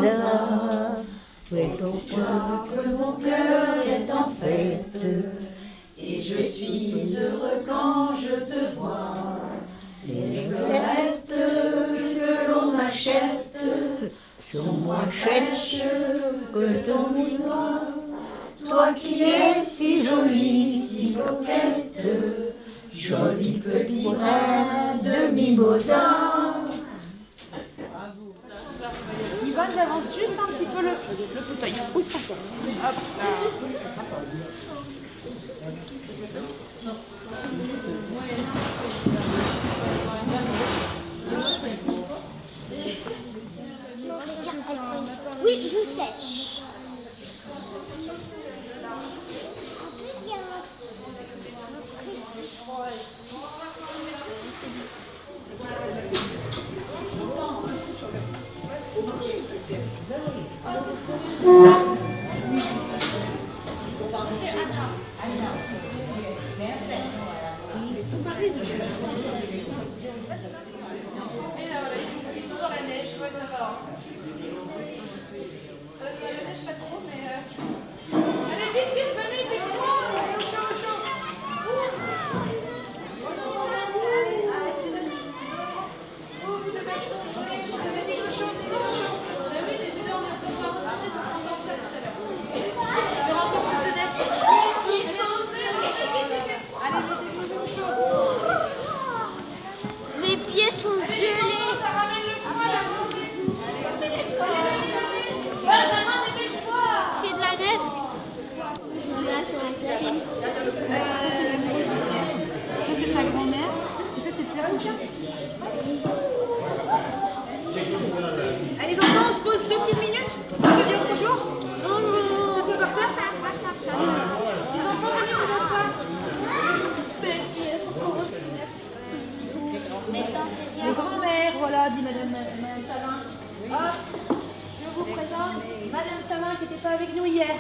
mimosa. Fais-toi que mon cœur est en fête, et je suis heureux quand je te vois. Les fleurettes que l'on achète sont moins chères que ton miroir. Toi qui es si jolie, si coquette, joli petit brin de mimosa. Yvonne, j'avance juste un petit peu le fauteuil. Oui, pardon. Hop là. Oui, je sèche. Ils sont dans la neige, ouais, ça va. La neige pas trop, mais... Allez, vite, vite, venez, vite, au chaud, au chaud. Mes pieds sont gelés. C'est de la neige. Ça, c'est sa grand-mère. Et ça, c'est Pierre. Allez, les enfants, on se pose 2 petites minutes pour se dire bonjour. Bonjour. Ça se par terre. Les enfants, venez, on va faire. Les grands-mères, voilà, dit Madame Savin. Hop, je vous présente Madame Savin qui n'était pas avec nous hier,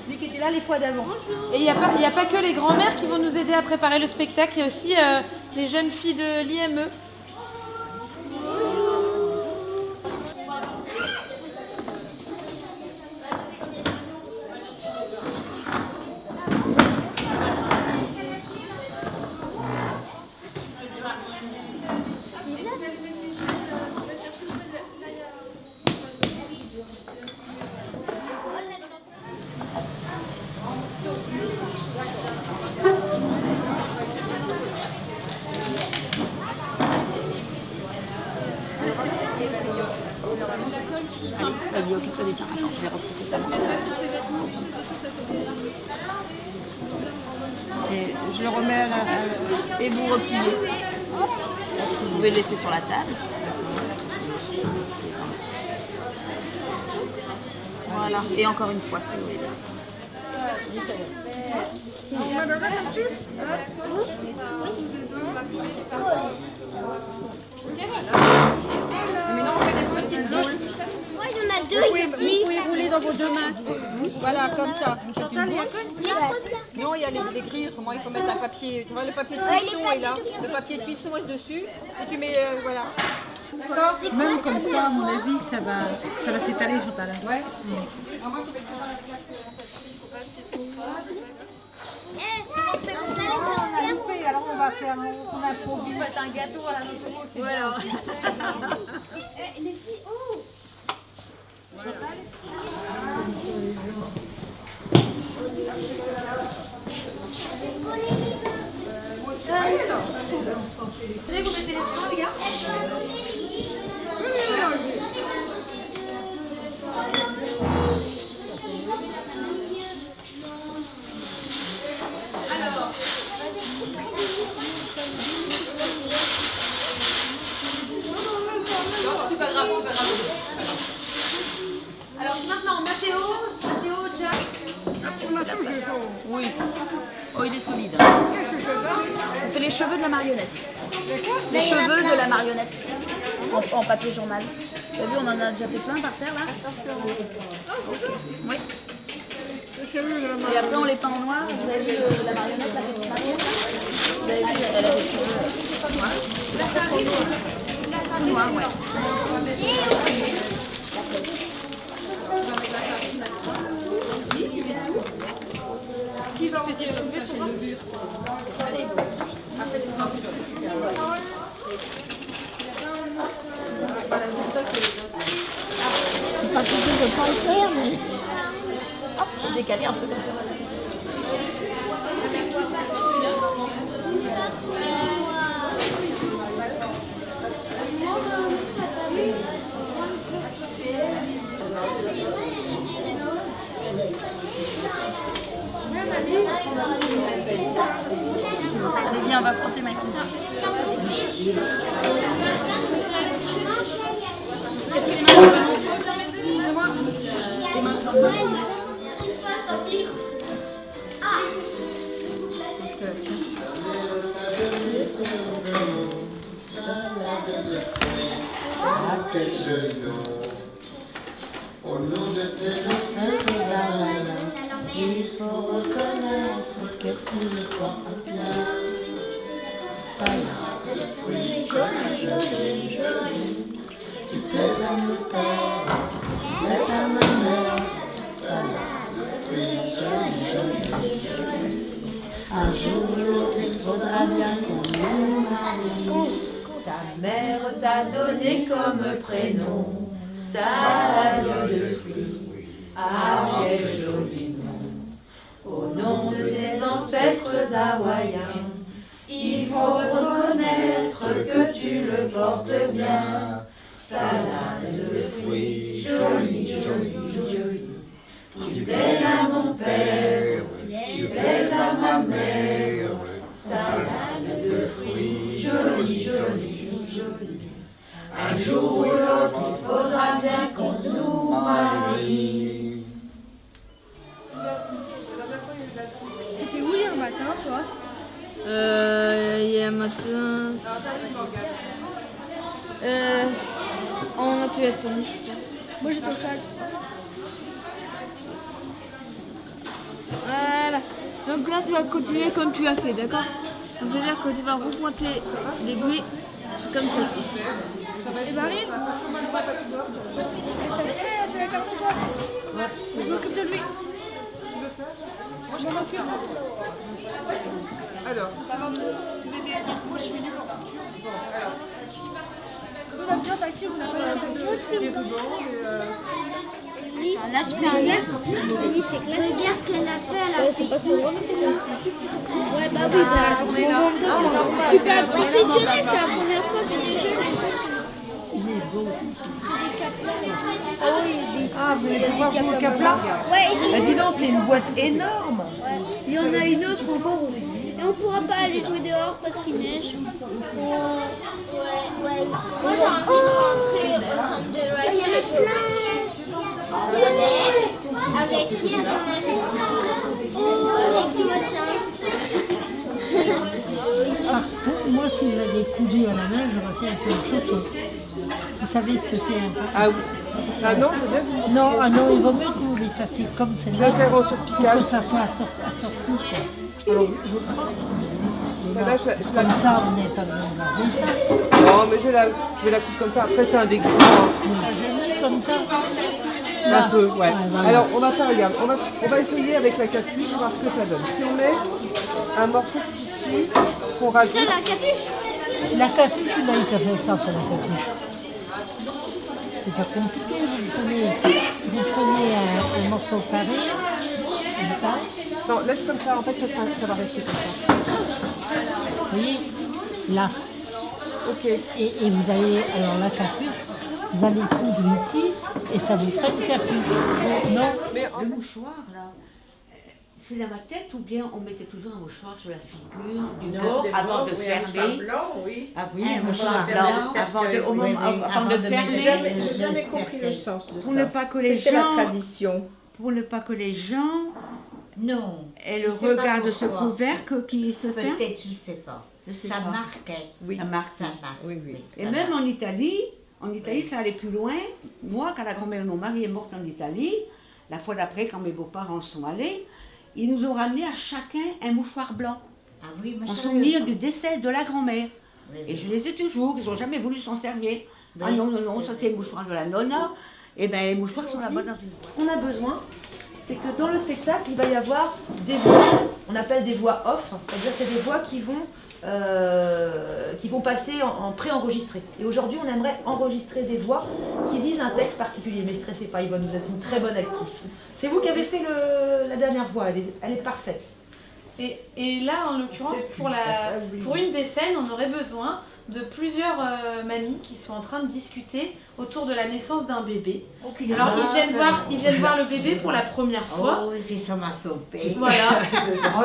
mais qui était là les fois d'avant. Et il n'y a pas que les grands-mères qui vont nous aider à préparer le spectacle, il y a aussi les jeunes filles de l'IME. Vas-y, occupe-toi des tiens. Attends, je vais retrousser ta main. Et je le remets à la... Et vous repliez. Vous pouvez le laisser sur la table. Voilà. Et encore une fois, si vous voulez bien. Mais maintenant on fait des petites boules. Moi, il y en a Vous deux pouvez ici. rouler dans vos deux mains. Voilà, comme ça. C'est une boule. Il est trop bien. Non, il y a les écrits, autrement il faut mettre un papier. Tu vois, le papier de Ouais, il est cuisson pas est là. du tout bien. Le papier de cuisson est dessus. Et tu mets, voilà. D'accord. Même comme ça, à mon avis, ça va s'étaler, Chantal. Ouais. C'est bon, on a loupé, alors on va faire, on a produit un gâteau à la noix, c'est voilà. Les filles, oh. Venez, vous mettez les freins, les gars. Alors, c'est pas grave, c'est pas grave. Alors maintenant, Mathéo, Jack. Oui. Oh, il est solide. On fait les cheveux de la marionnette. Les cheveux de la marionnette. En papier journal. Vous avez vu, on en a déjà fait plein par terre là. Oui. Et après on les peint en noir. Vous avez vu la marionnette, la petite marionnette là? Vous avez vu, elle a des cheveux noirs. Noirs, ouais. Pas que je veux pas le faire, mais... Faut décaler un peu comme ça. Allez, viens, on va frotter ma fille. Est-ce que les mains sont pas les mains Au nom de tes ancêtres hawaïens, il faut reconnaître que tu le portes bien. Salade de fruits, joli, joli, joli. Tu plais à mon père, tu plais à ma mère. Salade de fruits, joli, joli, joli. Un jour ou l'autre, il faudra bien qu'on nous marie. Ta mère t'a donné comme prénom salade de fruits, ah quel joli nom. Au nom de tes ancêtres hawaïens, il faut reconnaître que tu le portes bien. Salade de fruits, joli, joli, joli. Tu plais à mon père, tu plais à ma mère. Salade de fruits, joli, joli, joli. Un jour ou l'autre, il faudra bien qu'on nous marie. T'étais où hier matin, toi? Hier matin. On a tué ton. Moi j'étais au calme. Voilà. Donc là, tu vas continuer comme tu as fait, d'accord? C'est-à-dire que tu vas repointer l'aiguille comme tu as fait. Ça va les marines? Ça te fait, tu es comme toi? Je m'occupe de lui. Moi je m'en occupe. Alors, ça va m'aider. Moi je suis nulle en couture. Bon, alors. Nous la bien tactile, on a fait des rubans et Là, je fais un geste. Oui, c'est clair. C'est bien ce qu'elle a fait. Elle a fait tout. Ouais, bah oui, ça a journée là. Je suis pas professionnelle, c'est la première fois que les jeux, les choses sont. Ah, vous voulez pouvoir jouer au cap-là? Ouais, ici. Bah dis donc, c'est une boîte énorme. Il y en a une autre encore. Et on pourra pas aller jouer dehors parce qu'il neige. Ouais. Moi j'ai envie de rentrer au centre de loisirs et avec qui à ton avis? Avec toi, tiens. Moi, si j'avais des coudus à la main, j'aurais fait un peu de chocolat. Vous savez ce que c'est un peu? Ah oui. Ah non, je vais vous. Non, ah non, il vaut mieux que vous les fassiez comme c'est Je vais faire au surpiquage. pour que ça soit assorti, quoi. Alors, je prends. Celle-là, je la Comme ça, on n'a pas besoin de garder ça. Non, mais je vais la coupe comme ça. Après, c'est un déguisement. Comme ça. Un peu, ouais. voilà. Alors, on va faire, regarde, on va essayer avec la capuche, voir ce que ça donne. Si on met un morceau de tissu qu'on rajoute. C'est la capuche. La capuche, il a eu qu'à faire ça pour la capuche. C'est pas compliqué, vous prenez un morceau carré, comme ça. Non, laisse comme ça, en fait, ça va rester comme ça. Vous voyez, là. Ok. Et vous allez, alors la capuche, vous allez coudre ici, et ça vous fera une capuche. Non, Le mouchoir, là, c'est dans ma tête ou bien on mettait toujours un mouchoir sur la figure du corps avant de fermer? Ah oui, un mouchoir blanc avant de fermer. J'ai jamais compris le sens de ça. Pour ne pas que les C'était la gens, tradition. pour ne pas que les gens Non. aient le Je sais pas regard de ce pourquoi. couvercle qui se fait. Peut-être, je ne sais pas. Je sais Ça pas. marquait. Ça marque. Ça marque. Oui, oui. Et Ça même marque. en Italie, ça allait plus loin. Moi, quand la grand-mère de mon mari est morte en Italie, la fois d'après, quand mes beaux-parents sont allés, ils nous ont ramené à chacun un mouchoir blanc, Ah oui, mais en je souvenir savais du décès de la grand-mère. pas. Et je les ai toujours, ils n'ont jamais voulu s'en servir. Ah Oui. non, non, non, ça c'est le mouchoir de la nonna. Et bien les mouchoirs sont là-bas dans une... Ce qu'on a besoin, c'est que dans le spectacle, il va y avoir des voix, on appelle des voix off, c'est-à-dire c'est des voix qui vont qui vont passer en pré-enregistré. Et aujourd'hui, on aimerait enregistrer des voix qui disent un texte particulier. Mais stressez pas, Yvonne, vous êtes une très bonne actrice. C'est vous qui avez fait la dernière voix, elle est parfaite. Et là, en l'occurrence, pour une des scènes, on aurait besoin de plusieurs mamies qui sont en train de discuter autour de la naissance d'un bébé. Alors, ils viennent voir le bébé pour la première fois. Oh, il ressemble à son père. Voilà.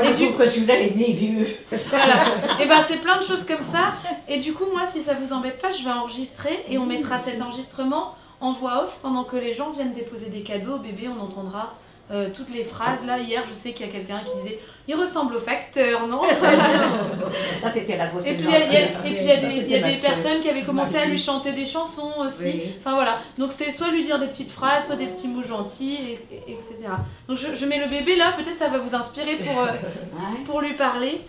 Et du coup, que celui-là est né vieux. Voilà. Et ben c'est plein de choses comme ça. Et du coup, moi, si ça vous embête pas, je vais enregistrer et on mettra cet enregistrement en voix off pendant que les gens viennent déposer des cadeaux au bébé. On entendra toutes les phrases. Là, hier, je sais qu'il y a quelqu'un qui disait « Il ressemble au facteur, non ?» Ça, c'était la grosse. Et puis, il y a des personnes qui avaient commencé à lui chanter des chansons aussi. Oui. Enfin, voilà. Donc, c'est soit lui dire des petites phrases, soit des petits mots gentils, etc. Donc, je mets le bébé là. Peut-être ça va vous inspirer pour lui parler.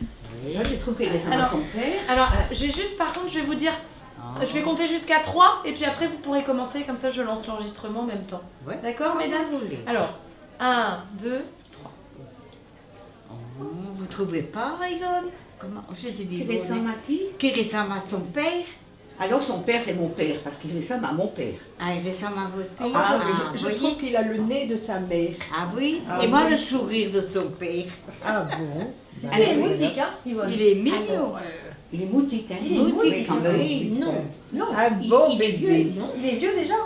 Oui, je trouve qu'il ressemble à son père. Alors, par contre, je vais vous dire... Je vais compter jusqu'à 3 et puis après, vous pourrez commencer. Comme ça, je lance l'enregistrement en même temps. Ouais. D'accord, mesdames? Alors... 1, 2, 3. Oh, vous trouvez pas, Yvonne? Comment je t'ai dit? Qui ressemble à qui? Qui ressemble à son père? Alors son père c'est mon père, parce qu'il ressemble à mon père. Ah, il ressemble à votre père? Je trouve qu'il a le nez de sa mère. Ah oui? Et moi le sourire de son père. Ah bon? C'est moutique, hein, Yvonne? Il est mignon. Il est moutique, hein? Il est moutique quand même. Oui. Non. Un bon bébé. Il est vieux déjà?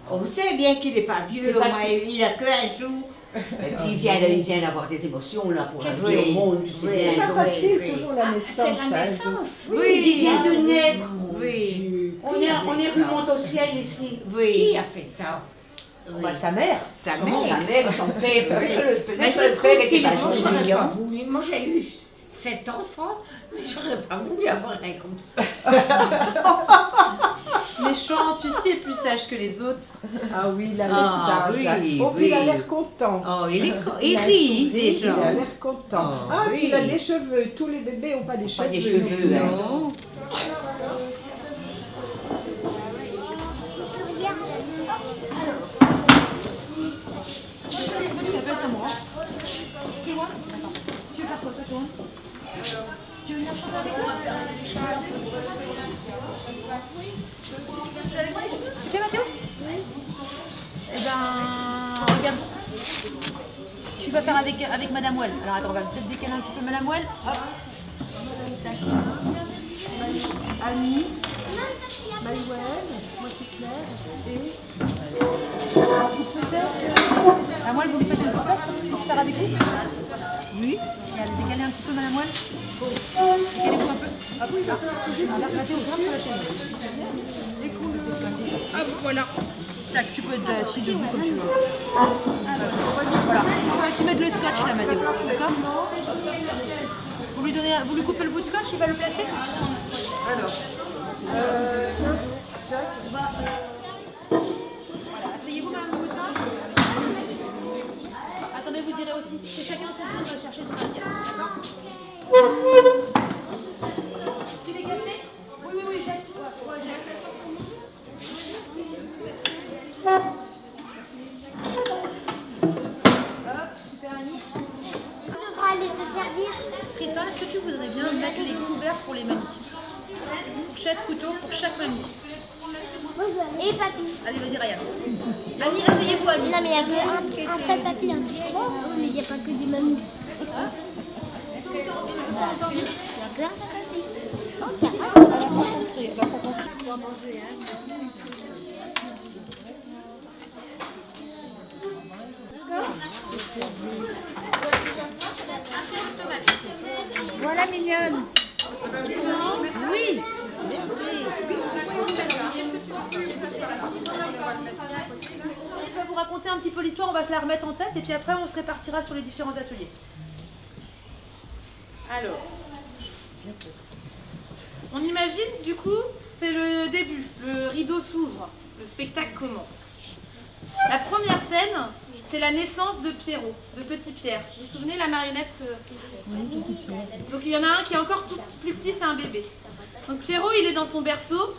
On sait bien qu'il n'est pas vieux, au moins il a que un jour. Et puis il vient d'avoir des émotions là pour la vie au monde, tu sais bien. C'est pas facile toujours la naissance. C'est la naissance. Oui, il vient de naître. Oui. On est remonté au ciel ici. Oui. Qui a fait ça? Bah, sa mère. Sa mère, son père. Mais je trouve qu'il est pas voulu. Moi j'ai eu 7 enfants, mais j'aurais pas voulu avoir un comme ça. Méchant, celui-ci est plus sage que les autres. Ah oui, il a l'air sage. Oui, oh, puis il a l'air content. Oh, il rit déjà. Il a l'air content. Puis il a des cheveux. Tous les bébés n'ont pas des cheveux. Pas des cheveux, non. Tu veux faire quoi, toi? Tu veux venir chanter avec moi? Tu fais, Mathéo? Oui. Eh ben, regarde. Tu vas faire avec Madame Well. Alors attends, on va peut-être décaler un petit peu Madame Well. Hop. Tac. Annie. Maïwell. Moi c'est Claire. Et... Madame Well, vous lui faites une petite place pour qu'il puisse faire avec vous? Oui. Regardez, décalez un petit peu Madame Well. Décalez-vous un peu. Hop, là. Mathéo, grimpe sur la chaise. Hop, voilà. Tac, tu peux être assis debout comme tu veux. Voilà. Enfin, tu mets de le scotch là, Mathéo. D'accord? Vous lui coupez le bout de scotch, il va le placer? Alors. Tiens, Jacques. Voilà, asseyez-vous, Mme Boutin. Attendez, vous irez aussi. C'est chacun son tour, on va chercher son assiette. D'accord? Tu l'es cassé? Oui, jette. Ouais, jette. Hop, super Annie. On devra aller se servir. Tristan, est-ce que tu voudrais bien mettre les couverts pour les mamies? Fourchette, couteau pour chaque mamie. Et papy. Allez, vas-y, Ryan. Annie, asseyez-vous, Annie. Non, mais il n'y a qu'un seul papy, hein, tu sais. Mais il n'y a pas que des mamies. Il n'y a qu'un seul papy. Ok, il n'y a pas de papy. On va manger, hein. Voilà, mignonne. Oui. Je vais vous raconter un petit peu l'histoire, on va se la remettre en tête et puis après on se répartira sur les différents ateliers. Alors, on imagine du coup, c'est le début, le rideau s'ouvre, le spectacle commence. La première scène, c'est la naissance de Pierrot, de Petit Pierre. Vous vous souvenez la marionnette? Donc il y en a un qui est encore tout plus petit, c'est un bébé. Donc Pierrot, il est dans son berceau.